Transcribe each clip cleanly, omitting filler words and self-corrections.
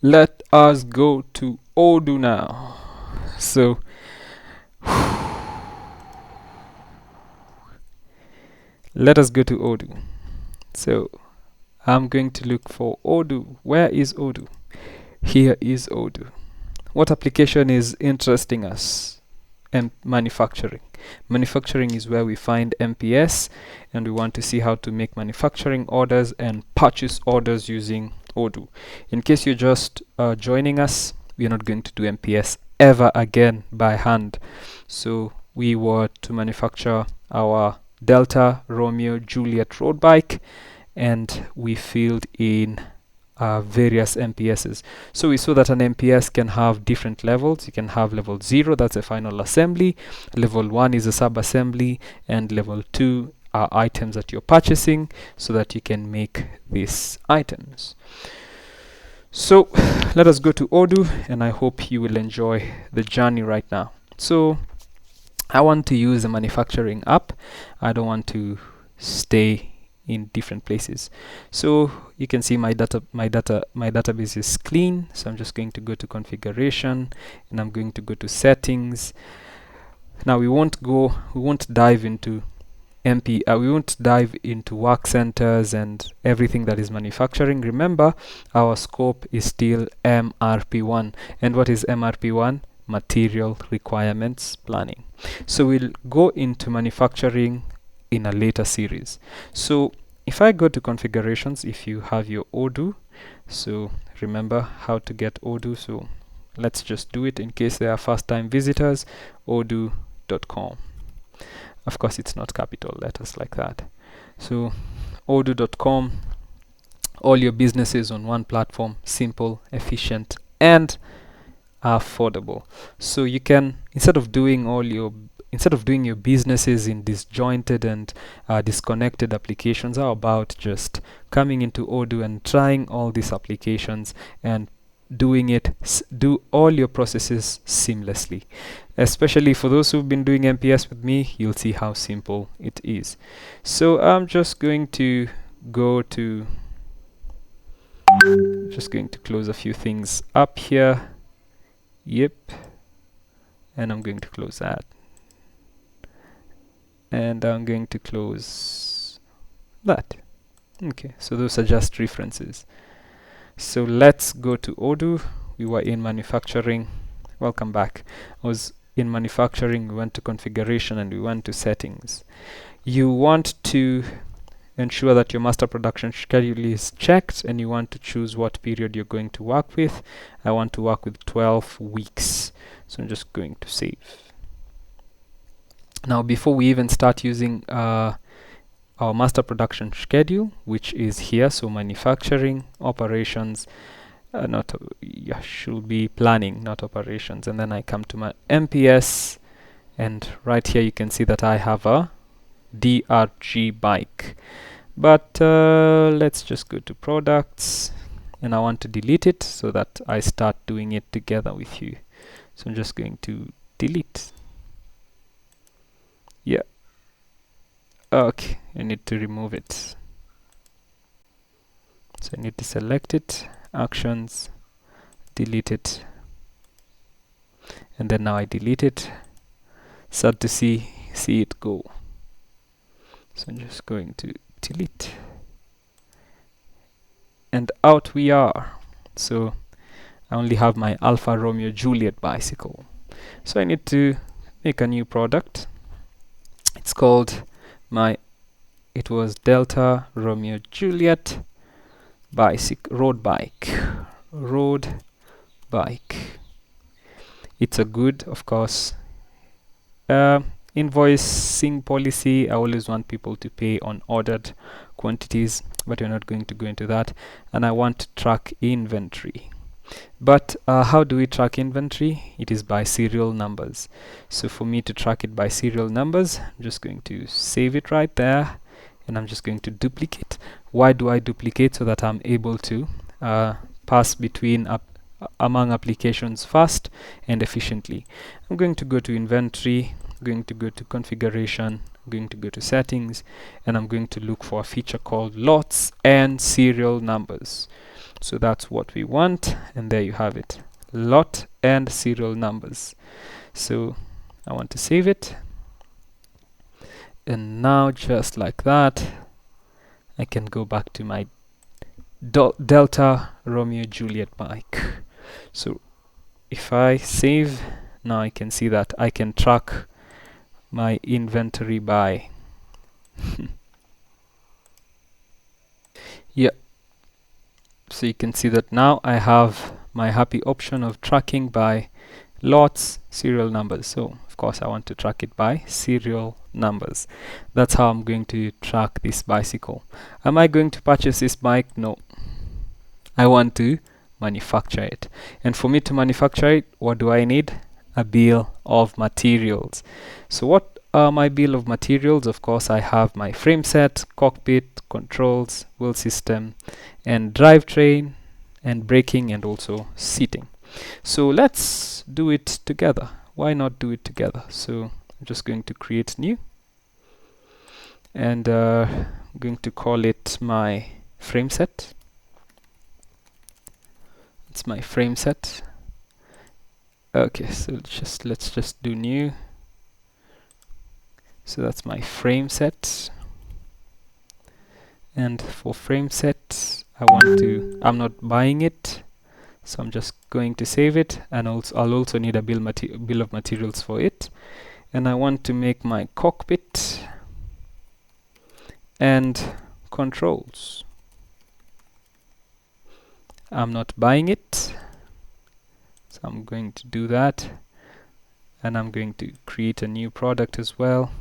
Let us go to Odoo now. So let us go to Odoo. So I'm going to look for Odoo. Where is Odoo? Here is Odoo. What application is interesting us? Manufacturing. Manufacturing is where we find MPS, and we want to see how to make manufacturing orders and purchase orders using Odoo. In case you're just joining us, we're not going to do MPS ever again by hand. So we were to manufacture our Delta Romeo Juliet road bike, and we filled in various MPSs. So we saw that an MPS can have different levels. You can have level 0, that's a final assembly. Level 1 is a sub-assembly, and level 2 are items that you're purchasing so that you can make these items. So let us go to Odoo, and I hope you will enjoy the journey right now. So I want to use a manufacturing app. I don't want to stay in different places. So you can see my database is clean. So I'm just going to go to configuration, and I'm going to go to settings. Now we won't dive into we won't dive into work centers and everything that is manufacturing. Remember, our scope is still MRP1. And what is MRP1? Material requirements planning. So we'll go into manufacturing in a later series. So if I go to configurations, if you have your Odoo, so remember how to get Odoo. So let's just do it in case they are first time visitors. Odoo.com. Of course, it's not capital letters like that. So Odoo.com, all your businesses on one platform, simple, efficient, and affordable. So you can, instead of doing your businesses in disjointed and disconnected applications, how about just coming into Odoo and trying all these applications and do all your processes seamlessly. Especially for those who've been doing MPS with me, you'll see how simple it is. So I'm just going to close a few things up here. Yep. And I'm going to close that. And I'm going to close that. Okay, so those are just references. So let's go to Odoo. We were in manufacturing. Welcome back. I was in manufacturing, we went to configuration, and we went to settings. You want to ensure that your master production schedule is checked, and you want to choose what period you're going to work with. I want to work with 12 weeks. So I'm just going to save. Now, before we even start using our master production schedule, which is here, so manufacturing, operations, should be planning, not operations. And then I come to my MPS, and right here you can see that I have a DRG bike. But let's just go to products, and I want to delete it so that I start doing it together with you. So I'm just going to delete. Yeah. Okay, I need to remove it. So I need to select it, actions, delete it, and then now I delete it. Sad to see it go. So I'm just going to delete, and out we are. So I only have my Alfa Romeo Juliet bicycle. So I need to make a new product. It's called it was Delta Romeo Juliet road bike. It's a good, of course, invoicing policy. I always want people to pay on ordered quantities, but we're not going to go into that. And I want to track inventory. But how do we track inventory? It is by serial numbers. So for me to track it by serial numbers, I'm just going to save it right there, and I'm just going to duplicate. Why do I duplicate? So that I'm able to pass between among applications fast and efficiently. I'm going to go to inventory, I'm going to go to configuration, I'm going to go to settings, and I'm going to look for a feature called lots and serial numbers. So that's what we want, and there you have it, lot and serial numbers. So I want to save it, and now just like that I can go back to my Delta Romeo Juliet bike. So if I save, now I can see that I can track my inventory by yeah, so you can see that now I have my happy option of tracking by lots, serial numbers. So of course I want to track it by serial numbers. That's how I'm going to track this bicycle. Am I going to purchase this bike? No, I want to manufacture it, and for me to manufacture it, what do I need? A bill of materials. So what are my bill of materials? Of course I have my frame set, cockpit, controls, wheel system, and drivetrain, and braking, and also seating. So let's do it together. Why not do it together? So I'm just going to create new, and I'm going to call it my frame set. It's my frame set. Okay, so let's just do new. So that's my frame set, and for frame set I'm not buying it, so I'm just going to save it, and I'll also need a bill of materials for it, and I want to make my cockpit and controls. I'm not buying it, so I'm going to do that, and I'm going to create a new product as well,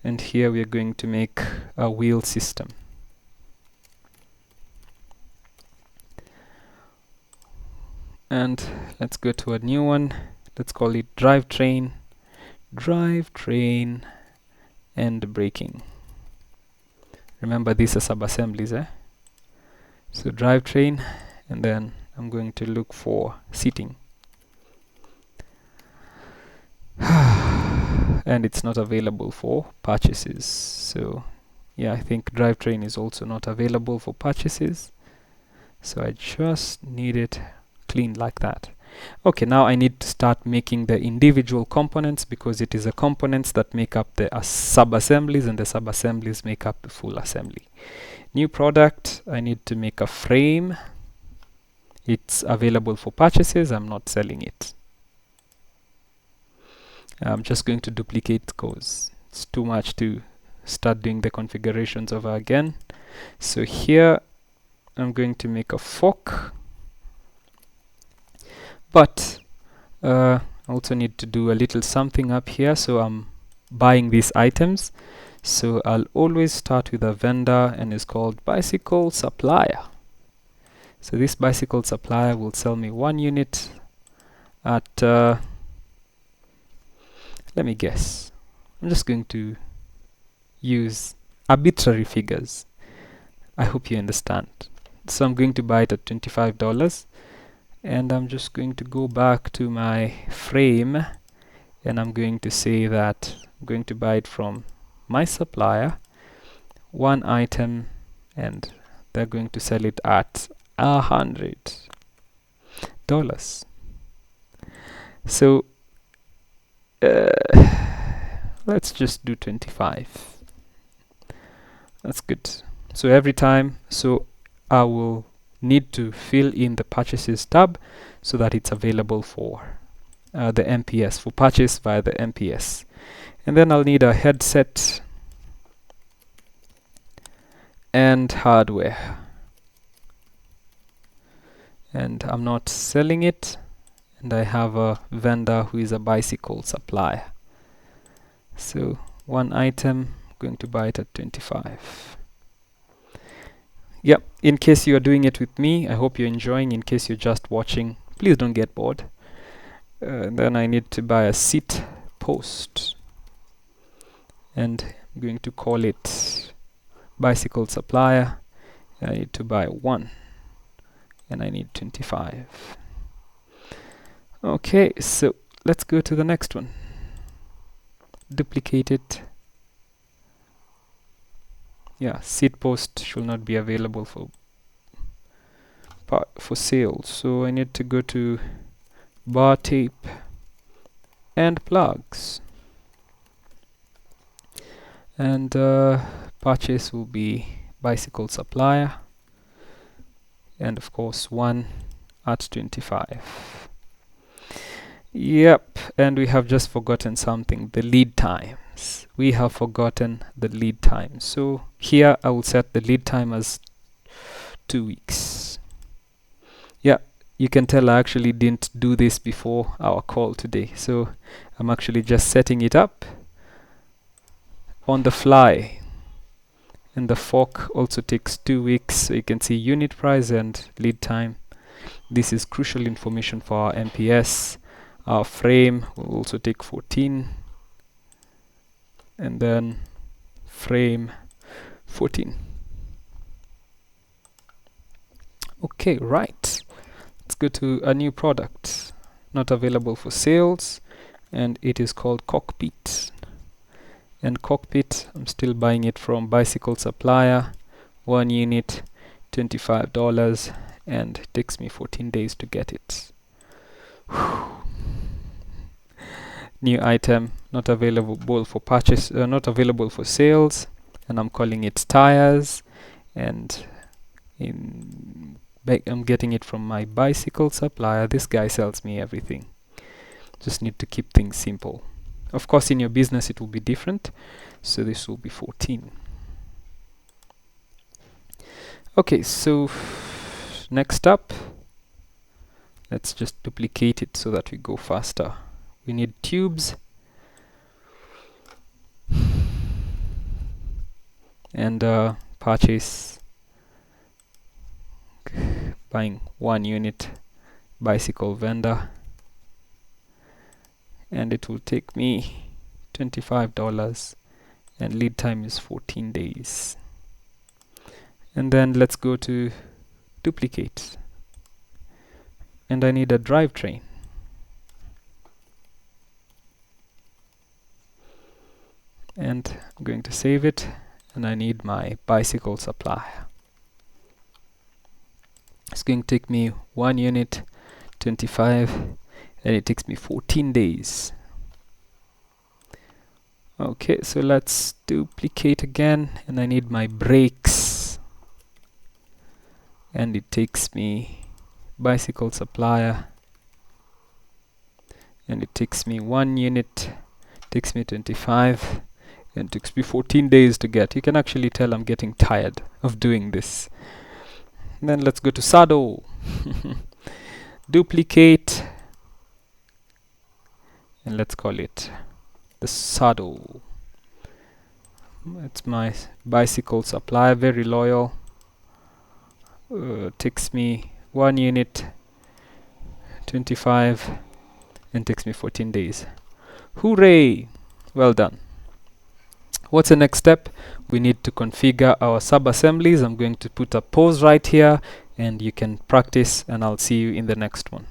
and here we are going to make a wheel system. And let's go to a new one. Let's call it drivetrain and braking. Remember, these are sub-assemblies, so drivetrain, and then I'm going to look for seating. And it's not available for purchases. So yeah, I think drivetrain is also not available for purchases. So I just need it clean like that. Okay, now I need to start making the individual components, because it is the components that make up the sub-assemblies, and the sub-assemblies make up the full assembly. New product, I need to make a frame. It's available for purchases. I'm not selling it. I'm just going to duplicate because it's too much to start doing the configurations over again. So here I'm going to make a fork, but I also need to do a little something up here. So I'm buying these items, so I'll always start with a vendor, and it's called bicycle supplier. So this bicycle supplier will sell me 1 unit at let me guess, I'm just going to use arbitrary figures. I hope you understand. So I'm going to buy it at $25, and I'm just going to go back to my frame, and I'm going to say that I'm going to buy it from my supplier, 1 item, and they're going to sell it at $100. So let's just do 25. That's good. So every time, so I will need to fill in the purchases tab so that it's available for the MPS, for purchase via the MPS. And then I'll need a headset and hardware, and I'm not selling it, and I have a vendor who is a bicycle supplier. So 1 item, I'm going to buy it at 25. Yep, in case you are doing it with me, I hope you're enjoying. In case you're just watching, please don't get bored. Then I need to buy a seat post, and I'm going to call it bicycle supplier. I need to buy 1, and I need 25. Okay, so let's go to the next one. Duplicate it. Yeah, seat post should not be available for for sales. So I need to go to bar tape and plugs, and purchase will be bicycle supplier, and of course 1 at 25. Yep, and we have just forgotten something, the lead times. We have forgotten the lead time. So here I will set the lead time as 2 weeks. Yeah, you can tell I actually didn't do this before our call today. So I'm actually just setting it up on the fly. And the fork also takes 2 weeks. So you can see unit price and lead time. This is crucial information for our MPS. Our frame will also take 14, and then frame 14. Okay, right. Let's go to a new product, not available for sales, and it is called Cockpit. And Cockpit, I'm still buying it from Bicycle Supplier, 1 unit, $25, and it takes me 14 days to get it. New item, not available for purchase, not available for sales, and I'm calling it tires, and I'm getting it from my bicycle supplier. This guy sells me everything. Just need to keep things simple. Of course, in your business it will be different, so this will be 14. Okay, so next up, let's just duplicate it so that we go faster. We need tubes, and purchase, buying 1 unit, bicycle vendor, and it will take me $25, and lead time is 14 days. And then let's go to duplicate, and I need a drivetrain. And I'm going to save it, and I need my bicycle supplier. It's going to take me 1 unit, 25, and it takes me 14 days. Okay, so let's duplicate again, and I need my brakes, and it takes me bicycle supplier, and it takes me 1 unit, takes me 25, and takes me 14 days to get. You can actually tell I'm getting tired of doing this. And then let's go to saddle. Duplicate, and let's call it the saddle. It's my bicycle supplier, very loyal. Takes me 1 unit, 25, and takes me 14 days. Hooray! Well done. What's the next step? We need to configure our sub-assemblies. I'm going to put a pause right here, and you can practice, and I'll see you in the next one.